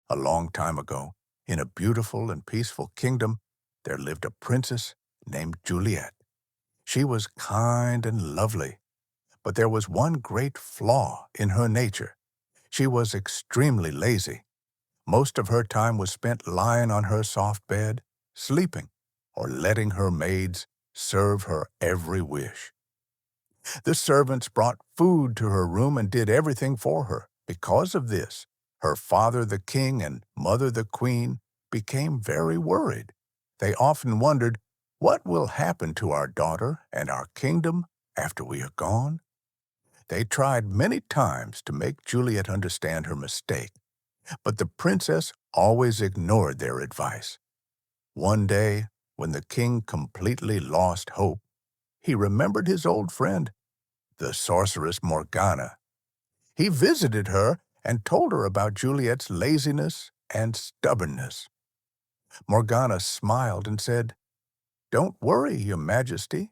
A long time ago, in a beautiful and peaceful kingdom, there lived a princess named Juliet. She was kind and lovely, but there was one great flaw in her nature. She was extremely lazy. Most of her time was spent lying on her soft bed, sleeping, or letting her maids serve her every wish. The servants brought food to her room and did everything for her. Because of this, her father the king and mother the queen became very worried. They often wondered, what will happen to our daughter and our kingdom after we are gone? They tried many times to make Juliet understand her mistake, but the princess always ignored their advice. One day, when the king completely lost hope, he remembered his old friend, the sorceress Morgana. He visited her and told her about Juliet's laziness and stubbornness. Morgana smiled and said, "Don't worry, Your Majesty.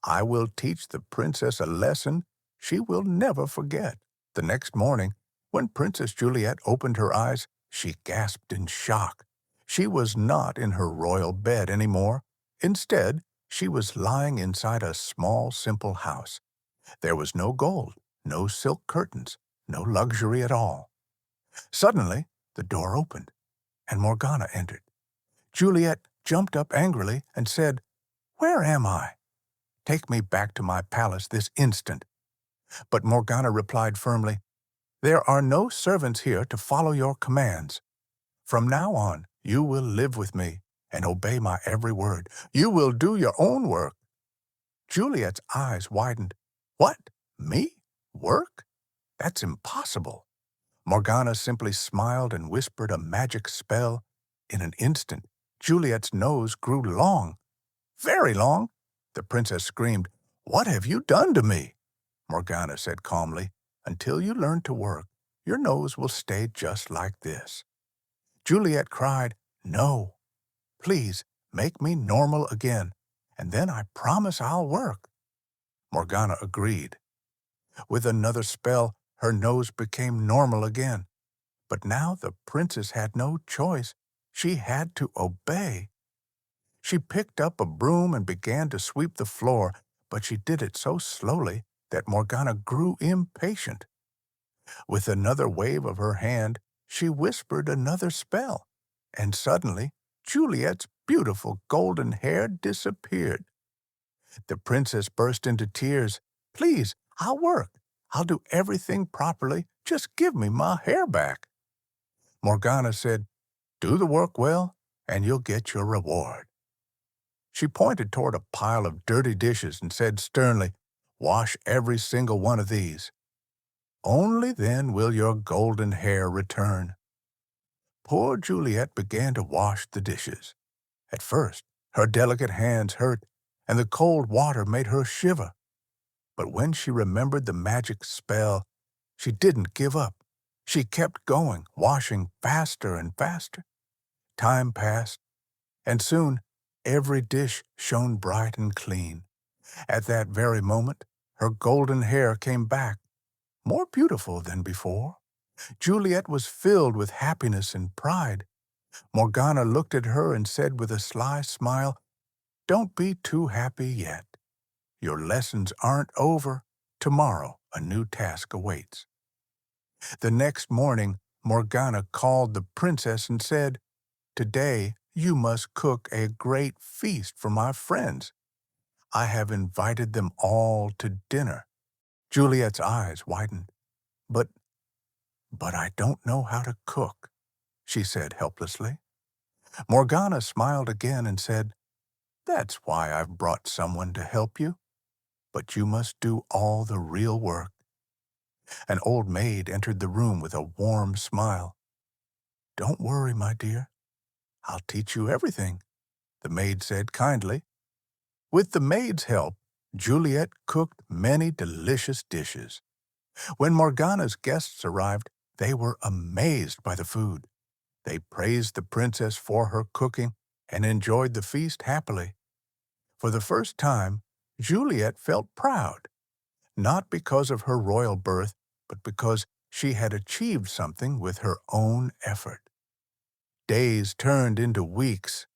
I will teach the princess a lesson she will never forget." The next morning, when Princess Juliet opened her eyes, she gasped in shock. She was not in her royal bed anymore. Instead, she was lying inside a small, simple house. There was no gold, no silk curtains, no luxury at all. Suddenly, the door opened, and Morgana entered. Juliet jumped up angrily and said, "Where am I? Take me back to my palace this instant." But Morgana replied firmly, "There are no servants here to follow your commands. From now on, you will live with me and obey my every word. You will do your own work." Juliet's eyes widened. "What? Me? Work? That's impossible." Morgana simply smiled and whispered a magic spell. In an instant, Juliet's nose grew long, very long. The princess screamed, "What have you done to me?" Morgana said calmly, "Until you learn to work, your nose will stay just like this." Juliet cried, "No, please make me normal again, and then I promise I'll work." Morgana agreed. With another spell, her nose became normal again. But now the princess had no choice. She had to obey. She picked up a broom and began to sweep the floor, but she did it so slowly that Morgana grew impatient. With another wave of her hand, she whispered another spell, and suddenly Juliet's beautiful golden hair disappeared. The princess burst into tears. "Please, I'll work. I'll do everything properly. Just give me my hair back." Morgana said, "Do the work well, and you'll get your reward." She pointed toward a pile of dirty dishes and said sternly, "Wash every single one of these. Only then will your golden hair return." Poor Juliet began to wash the dishes. At first, her delicate hands hurt, and the cold water made her shiver. But when she remembered the magic spell, she didn't give up. She kept going, washing faster and faster. Time passed, and soon every dish shone bright and clean. At that very moment, her golden hair came back, more beautiful than before. Juliet was filled with happiness and pride. Morgana looked at her and said with a sly smile, "Don't be too happy yet. Your lessons aren't over. Tomorrow, a new task awaits." The next morning, Morgana called the princess and said, "Today, you must cook a great feast for my friends. I have invited them all to dinner." Juliet's eyes widened. But, but I don't know how to cook," she said helplessly. Morgana smiled again and said, "That's why I've brought someone to help you. But you must do all the real work." An old maid entered the room with a warm smile. "Don't worry, my dear. I'll teach you everything," the maid said kindly. With the maid's help, Juliet cooked many delicious dishes. When Morgana's guests arrived, they were amazed by the food. They praised the princess for her cooking and enjoyed the feast happily. For the first time, Juliet felt proud, not because of her royal birth, but because she had achieved something with her own effort. Days turned into weeks.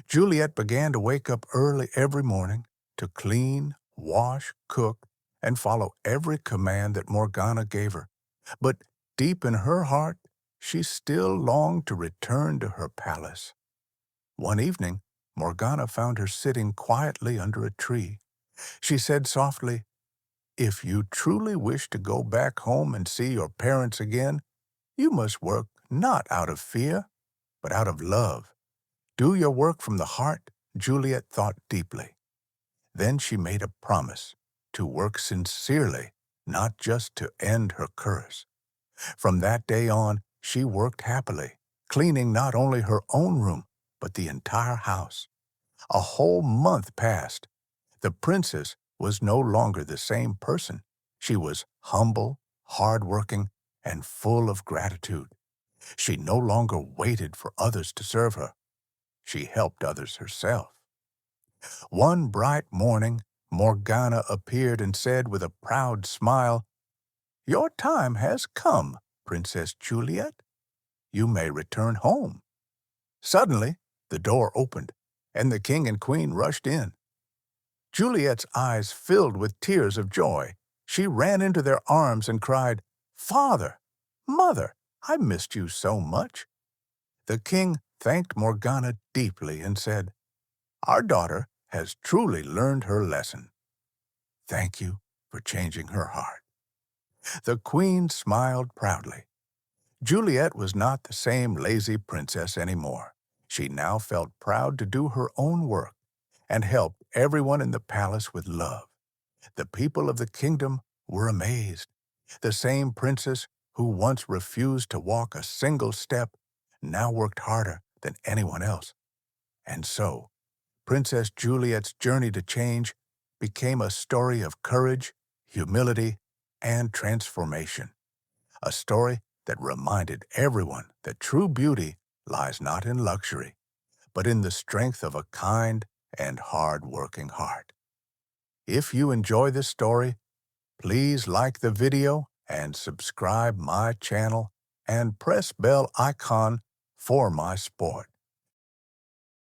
Juliet began to wake up early every morning to clean, wash, cook, and follow every command that Morgana gave her. But deep in her heart, she still longed to return to her palace. One evening, Morgana found her sitting quietly under a tree. She said softly, "If you truly wish to go back home and see your parents again, you must work not out of fear, but out of love. Do your work from the heart," Juliet thought deeply. Then she made a promise to work sincerely, not just to end her curse. From that day on, she worked happily, cleaning not only her own room, but the entire house. A whole month passed. The princess was no longer the same person. She was humble, hardworking, and full of gratitude. She no longer waited for others to serve her. She helped others herself. One bright morning, Morgana appeared and said with a proud smile, "Your time has come, Princess Juliet. You may return home." Suddenly, the door opened, and the king and queen rushed in. Juliet's eyes filled with tears of joy. She ran into their arms and cried, "Father, Mother, I missed you so much." The king thanked Morgana deeply and said, "Our daughter has truly learned her lesson. Thank you for changing her heart." The queen smiled proudly. Juliet was not the same lazy princess anymore. She now felt proud to do her own work and helped everyone in the palace with love. The people of the kingdom were amazed. The same princess who once refused to walk a single step now worked harder than anyone else. And so, Princess Juliet's journey to change became a story of courage, humility, and transformation. A story that reminded everyone that true beauty lies not in luxury, but in the strength of a kind and hard-working heart. If you enjoy this story, please like the video and subscribe my channel and press bell icon for my support.